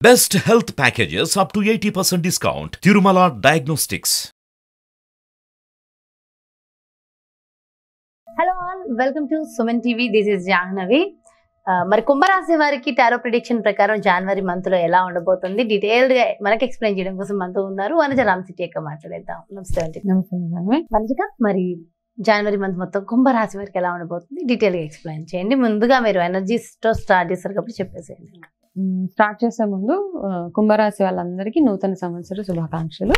Best health packages up to 80% discount. Tirumala Diagnostics. Hello all, welcome to Suman TV. This is Jahnavi. మరి కుంభరాశి వారికి tarot prediction ప్రకారం జనవరి month లో ఎలా ఉండబోతుంది డీటెయిల్డ్ గా మనకి ఎక్స్ప్లెయిన్ చేయడం కోసం మనతో ఉన్నారు వనజ రామసిటీ అక్క. మాట్లాడేద్దాం. నమస్తే. వనజక, మరి జనవరి మంత్ మొత్తం కుంభరాశి వారికి ఎలా ఉండబోతుంది డీటెయిల్ గా ఎక్స్ప్లెయిన్ చేయండి. ముందుగా మీరు ఎనర్జీస్ తో స్టార్ట్ చేస్తారు కాబట్టి చెప్పేసేయండి. స్టార్ట్ చేసే ముందు కుంభరాశి వాళ్ళందరికీ నూతన సంవత్సర శుభాకాంక్షలు.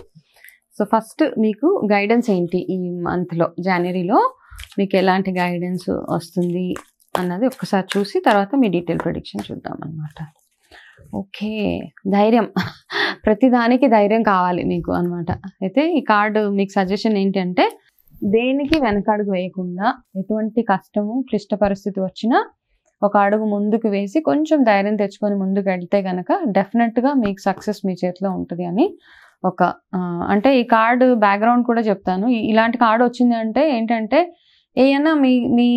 సో ఫస్ట్ మీకు గైడెన్స్ ఏంటి ఈ మంత్లో, జనవరిలో మీకు ఎలాంటి గైడెన్స్ వస్తుంది అన్నది ఒక్కసారి చూసి తర్వాత మీ డీటెయిల్ ప్రెడిక్షన్ చూద్దాం అన్నమాట. ఓకే, ధైర్యం, ప్రతిదానికి ధైర్యం కావాలి మీకు అనమాట. అయితే ఈ కార్డు మీకు సజెషన్ ఏంటి అంటే, దేనికి వెనకడుగు వేయకుండా ఎటువంటి కష్టము క్లిష్ట పరిస్థితి వచ్చినా ఒక అడుగు ముందుకు వేసి కొంచెం ధైర్యం తెచ్చుకొని ముందుకు వెళ్తే కనుక డెఫినెట్గా మీకు సక్సెస్ మీ చేతిలో ఉంటుంది అని ఒక అంటే ఈ కార్డు బ్యాక్గ్రౌండ్ కూడా చెప్తాను. ఇలాంటి కార్డు వచ్చింది అంటే ఏంటంటే, ఏమైనా మీ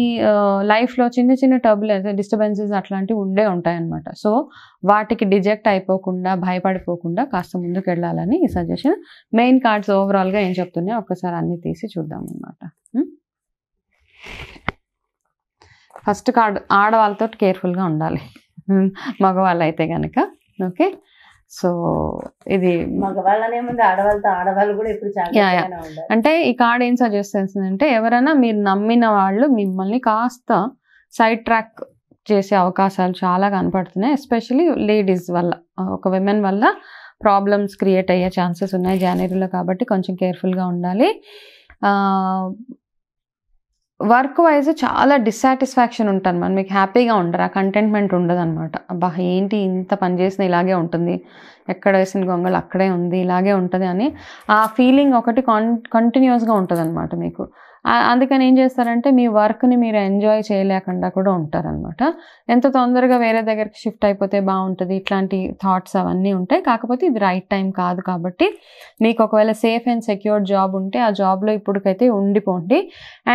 లైఫ్లో చిన్న చిన్న టర్బులెన్స్, డిస్టర్బెన్సెస్ అట్లాంటివి ఉంటాయన్నమాట. సో వాటికి డిజెక్ట్ అయిపోకుండా, భయపడిపోకుండా కాస్త ముందుకు వెళ్ళాలని ఈ సజెషన్. మెయిన్ కార్డ్స్ ఓవరాల్గా ఏం చెప్తున్నాయో ఒక్కసారి అన్ని తీసి చూద్దాం అన్నమాట. ఫస్ట్ కార్డు, ఆడవాళ్ళతో కేర్ఫుల్గా ఉండాలి మగవాళ్ళు అయితే కనుక. ఓకే, సో ఇది మగవాళ్ళనే ముందు ఆడవాళ్ళతో, ఆడవాళ్ళు కూడా ఇప్పుడు అంటే ఈ కార్డ్ ఏం సజెస్ట్ చేస్తుందంటే, ఎవరైనా మీరు నమ్మిన వాళ్ళు మిమ్మల్ని కాస్త సైడ్ ట్రాక్ చేసే అవకాశాలు చాలా కనపడుతున్నాయి. ఎస్పెషలీ లేడీస్ వల్ల, ఒక విమెన్ వల్ల ప్రాబ్లమ్స్ క్రియేట్ అయ్యే ఛాన్సెస్ ఉన్నాయి జనవరిలో, కాబట్టి కొంచెం కేర్ఫుల్గా ఉండాలి. వర్క్ వైజ్ చాలా డిస్సాటిస్ఫాక్షన్ ఉంటుంది, మనం మీకు హ్యాపీగా ఉండరు, ఆ కంటెంట్మెంట్ ఉండదు అనమాట. అబ్బా ఏంటి ఇంత పని చేసిన ఇలాగే ఉంటుంది, ఎక్కడ వేసిన గొంగళి అక్కడే ఉంది, ఇలాగే ఉంటుంది అని ఆ ఫీలింగ్ ఒకటి కంటిన్యూస్గా ఉంటుంది అనమాట మీకు. అందుకని ఏం చేస్తారంటే, మీ వర్క్ని మీరు ఎంజాయ్ చేయలేకుండా కూడా ఉంటారనమాట. ఎంత తొందరగా వేరే దగ్గరికి షిఫ్ట్ అయిపోతే బాగుంటుంది, ఇట్లాంటి థాట్స్ అవన్నీ ఉంటాయి. కాకపోతే ఇది రైట్ టైం కాదు కాబట్టి, మీకు ఒకవేళ సేఫ్ అండ్ సెక్యూర్ జాబ్ ఉంటే ఆ జాబ్లో ఇప్పటికైతే ఉండిపోండి.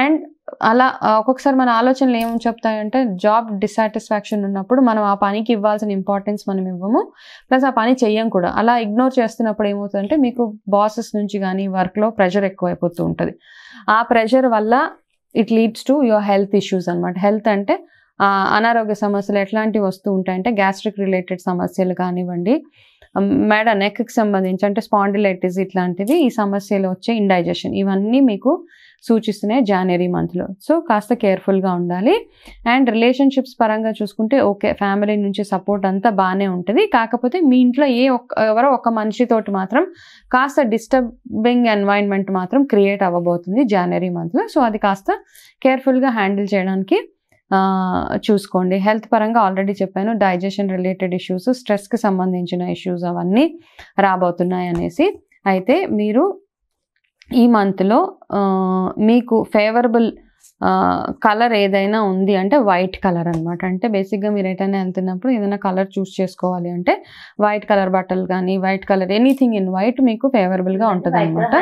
అండ్ అలా ఒక్కొక్కసారి మన ఆలోచనలు ఏమని చెప్తాయంటే, జాబ్ డిస్సాటిస్ఫాక్షన్ ఉన్నప్పుడు మనం ఆ పనికి ఇవ్వాల్సిన ఇంపార్టెన్స్ మనం ఇవ్వము, ప్లస్ ఆ పని చెయ్యం కూడా. అలా ఇగ్నోర్ చేస్తున్నప్పుడు ఏమవుతుందంటే, మీకు బాసెస్ నుంచి కానీ వర్క్లో ప్రెషర్ ఎక్కువైపోతూ ఉంటుంది. ఆ ప్రెషర్ వల్ల it leads to your health issues అనమాట. హెల్త్ అంటే అనారోగ్య సమస్యలు ఎట్లాంటివి వస్తూ ఉంటాయంటే, గ్యాస్ట్రిక్ రిలేటెడ్ సమస్యలు కానివ్వండి, మెడ నెక్కి సంబంధించి అంటే స్పాండిలైటిస్ ఇట్లాంటివి, ఈ సమస్యలు వచ్చే ఇండైజెషన్, ఇవన్నీ మీకు సూచిస్తున్నాయి జనవరి మంత్లో. సో కాస్త కేర్ఫుల్గా ఉండాలి. అండ్ రిలేషన్షిప్స్ పరంగా చూసుకుంటే ఓకే, ఫ్యామిలీ నుంచి సపోర్ట్ అంతా బాగానే ఉంటుంది. కాకపోతే మీ ఇంట్లో ఎవరో ఒక మనిషితోటి మాత్రం కాస్త డిస్టర్బింగ్ ఎన్వైరన్మెంట్ మాత్రం క్రియేట్ అవ్వబోతుంది జనవరి మంత్లో. సో అది కాస్త కేర్ఫుల్గా హ్యాండిల్ చేయడానికి చూసుకోండి. హెల్త్ పరంగా ఆల్రెడీ చెప్పాను, డైజెషన్ రిలేటెడ్ ఇష్యూస్, స్ట్రెస్కి సంబంధించిన ఇష్యూస్ అవన్నీ రాబోతున్నాయి అనేసి. అయితే మీరు ఈ మంత్లో మీకు ఫేవరబుల్ కలర్ ఏదైనా ఉంది అంటే వైట్ కలర్ అనమాట. అంటే బేసిక్గా మీరు ఎటైనా వెళ్తున్నప్పుడు ఏదైనా కలర్ చూస్ చేసుకోవాలి అంటే వైట్ కలర్ బట్టలు కానీ, white colour anything in white మీకు ఫేవరబుల్గా ఉంటుంది అనమాట.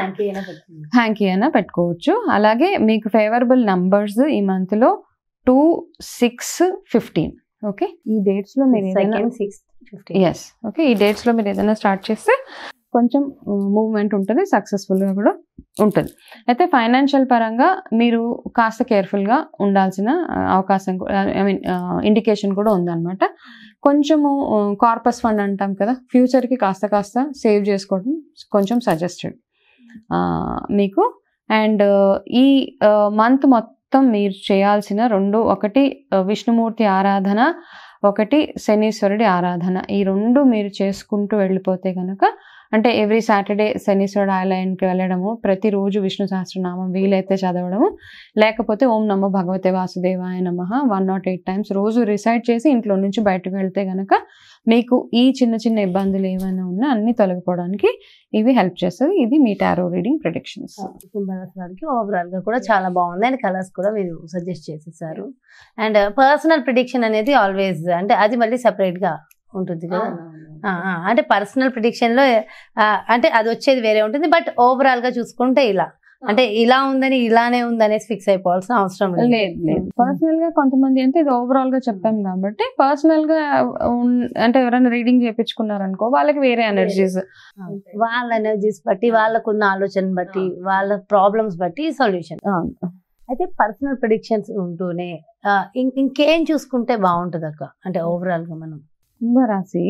హ్యాంకీ అయినా పెట్టుకోవచ్చు. అలాగే మీకు ఫేవరబుల్ నంబర్స్ ఈ మంత్లో 2, 6, 15. ఓకే, ఈ డేట్స్లో మీరు ఈ డేట్స్లో మీరు ఏదైనా స్టార్ట్ చేస్తే కొంచెం మూవ్మెంట్ ఉంటుంది, సక్సెస్ఫుల్గా కూడా ఉంటుంది. అయితే ఫైనాన్షియల్ పరంగా మీరు కాస్త కేర్ఫుల్గా ఉండాల్సిన అవకాశం, ఇండికేషన్ కూడా ఉందన్నమాట. కొంచెము కార్పస్ ఫండ్ అంటాం కదా, ఫ్యూచర్కి కాస్త సేవ్ చేసుకోవడం కొంచెం సజెస్టెడ్ మీకు. అండ్ ఈ మంత్ మొత్తం మీరు చేయాల్సిన ఒకటి విష్ణుమూర్తి ఆరాధన, ఒకటి శనీశ్వరుడి ఆరాధన, ఈ రెండు మీరు చేసుకుంటూ వెళ్ళిపోతే కనుక, అంటే ఎవ్రీ సాటర్డే శనీశ్వరుడు ఆలయానికి వెళ్ళడము, ప్రతిరోజు విష్ణు సహస్రనామం వీలైతే చదవడము, లేకపోతే ఓం నమో భగవతే వాసుదేవాయ నమః 108 టైమ్స్ రోజు రిసైడ్ చేసి ఇంట్లో నుంచి బయటకు వెళ్తే కనుక మీకు ఈ చిన్న చిన్న ఇబ్బందులు ఏమైనా ఉన్నా అన్ని తొలగిపోవడానికి ఇవి హెల్ప్ చేస్తుంది. ఇది మీ టారో రీడింగ్ ప్రెడిక్షన్స్. కుంభరాశి వారికి ఓవరాల్ గా కూడా చాలా బాగుంది. అండ్ కలర్స్ కూడా మీరు సజెస్ట్ చేసేసారు. అండ్ పర్సనల్ ప్రిడిక్షన్ అనేది ఆల్వేస్, అంటే అది మళ్ళీ సెపరేట్ గా ఉంటుంది కదా. అంటే పర్సనల్ ప్రిడిక్షన్ లో అంటే అది వచ్చేది వేరే ఉంటుంది, బట్ ఓవరాల్ గా చూసుకుంటే ఇలా అంటే ఇలా ఉందని ఇలానే ఉందనేసి ఫిక్స్ అయిపోవాల్సిన అవసరం లేదు. పర్సనల్ గా కొంతమంది అంటే ఇది ఓవరాల్ గా చెప్పాం కాబట్టి పర్సనల్ గా అంటే ఎవరైనా రీడింగ్ చేయించుకున్నారనుకో వాళ్ళకి వేరే ఎనర్జీస్, వాళ్ళ ఎనర్జీస్ బట్టి, వాళ్ళకున్న ఆలోచన బట్టి, వాళ్ళ ప్రాబ్లమ్స్ బట్టి సొల్యూషన్. అయితే పర్సనల్ ప్రిడిక్షన్స్ ఉంటూనే ఇంకేం చూసుకుంటే బాగుంటుంది అక్క? అంటే ఓవరాల్ గా మనం కుంభరాశి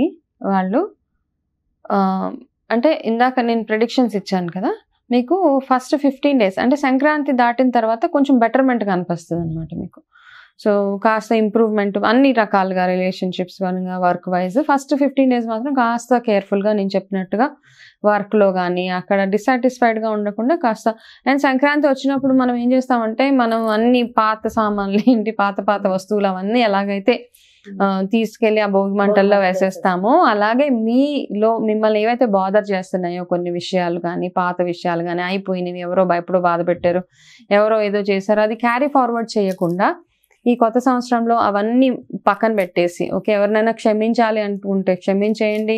వాళ్ళు అంటే ఇందాక నేను ప్రిడిక్షన్స్ ఇచ్చాను కదా, మీకు ఫస్ట్ 15 days అంటే సంక్రాంతి దాటిన తర్వాత కొంచెం బెటర్మెంట్ కనిపిస్తుంది అనమాట మీకు. సో కాస్త ఇంప్రూవ్మెంట్ అన్ని రకాలుగా రిలేషన్షిప్స్ పరంగా, వర్క్ వైజ్ ఫస్ట్ 15 days మాత్రం కాస్త కేర్ఫుల్గా నేను చెప్పినట్టుగా వర్క్లో కానీ అక్కడ డిస్సాటిస్ఫైడ్గా ఉండకుండా కాస్త. అండ్ సంక్రాంతి వచ్చినప్పుడు మనం ఏం చేస్తామంటే మనం అన్ని పాత సామాన్లు ఏంటి పాత వస్తువులు అవన్నీ ఎలాగైతే తీసుకెళ్లి ఆ భోగి మంటల్లో వేసేస్తామో అలాగే మీలో మిమ్మల్ని ఏవైతే బాదర్ చేస్తున్నాయో కొన్ని విషయాలు కానీ పాత విషయాలు కానీ అయిపోయినవి, ఎవరో ఎప్పుడో బాధ పెట్టారు, ఎవరో ఏదో చేశారో అది క్యారీ ఫార్వర్డ్ చేయకుండా ఈ కొత్త సంవత్సరంలో అవన్నీ పక్కన పెట్టేసి ఓకే ఎవరినైనా క్షమించాలి అనుకుంటే క్షమించేయండి,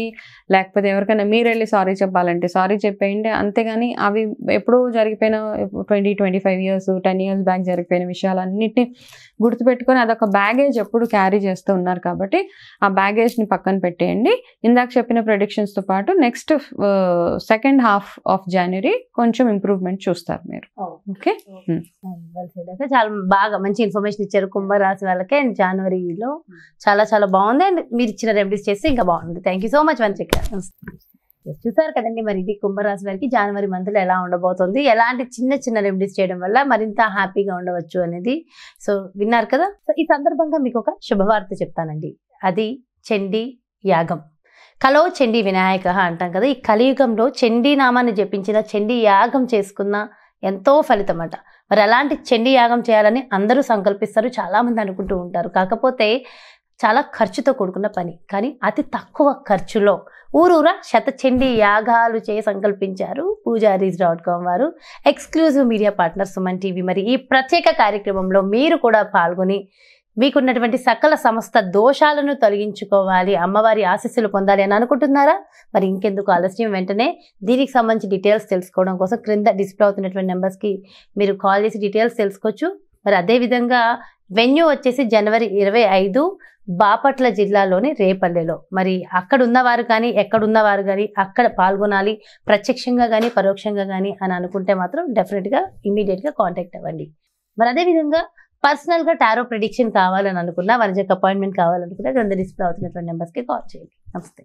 లేకపోతే ఎవరికైనా మీరు వెళ్ళి సారీ చెప్పాలంటే సారీ చెప్పేయండి. అంతేగాని అవి ఎప్పుడూ జరిగిపోయిన 20-25 years 10 years బ్యాక్ జరిగిపోయిన విషయాలన్నిటిని గుర్తుపెట్టుకొని అదొక బ్యాగేజ్ ఎప్పుడు క్యారీ చేస్తూ ఉన్నారు కాబట్టి ఆ బ్యాగేజ్ని పక్కన పెట్టేయండి. ఇందాక చెప్పిన ప్రెడిక్షన్స్తో పాటు next second half of January కొంచెం ఇంప్రూవ్మెంట్ చూస్తారు మీరు. ఓకే, చాలా బాగా మంచి ఇన్ఫర్మేషన్ ఇచ్చారు కుంభరాశి వాళ్ళకి. అండ్ జనవరిలో చాలా చాలా బాగుంది. అండ్ మీరు ఇచ్చిన రెమెడీస్ చేస్తే ఇంకా బాగుంది. Thank you so much Vanchika. చూసారు కదండి, మరి ఇది కుంభరాశి వారికి జనవరి మంత్లో ఎలా ఉండబోతుంది, ఎలాంటి చిన్న చిన్న రెమెడీస్ చేయడం వల్ల మరింత హ్యాపీగా ఉండవచ్చు అనేది. సో విన్నారు కదా. సో ఈ సందర్భంగా మీకు ఒక శుభవార్త చెప్తానండి. అది చండీ యాగం. కలో చండీ వినాయక అంటాం కదా. ఈ కలియుగంలో చండీ నామాన్ని జపించిన, చండీ యాగం చేసుకున్న ఎంతో ఫలితం అట. మరి అలాంటి చండీ యాగం చేయాలని అందరూ సంకల్పిస్తారు, చాలామంది అనుకుంటూ ఉంటారు. కాకపోతే చాలా ఖర్చుతో కూడుకున్న పని. కానీ అతి తక్కువ ఖర్చులో ఊరూరా శతచండీ యాగాలు సంకల్పించారు పూజారీస్.com వారు. Exclusive media partner Suman TV. మరి ఈ ప్రత్యేక కార్యక్రమంలో మీరు కూడా పాల్గొని మీకున్నటువంటి సకల సమస్త దోషాలను తొలగించుకోవాలి, అమ్మవారి ఆశీస్సులు పొందాలి అని అనుకుంటున్నారా? మరి ఇంకెందుకు ఆలస్యం, వెంటనే దీనికి సంబంధించి డీటెయిల్స్ తెలుసుకోవడం కోసం క్రింద డిస్ప్లే అవుతున్నటువంటి నెంబర్స్కి మీరు కాల్ చేసి డీటెయిల్స్ తెలుసుకోవచ్చు. మరి అదేవిధంగా వెన్యూ వచ్చేసి జనవరి 25 బాపట్ల జిల్లాలోని రేపల్లెలో. మరి అక్కడ ఉన్నవారు కానీ ఎక్కడున్నవారు కానీ అక్కడ పాల్గొనాలి, ప్రత్యక్షంగా కానీ పరోక్షంగా కానీ అని అనుకుంటే మాత్రం డెఫినెట్గా ఇమీడియట్గా కాంటాక్ట్ అవ్వండి. మరి అదేవిధంగా పర్సనల్గా టారో ప్రిడిక్షన్ కావాలని అనుకున్నా, వనజకు అపాయింట్మెంట్ కావాలనుకున్నా క్రింద డిస్ప్లే అవుతున్నటువంటి నెంబర్స్కి కాల్ చేయండి. నమస్తే.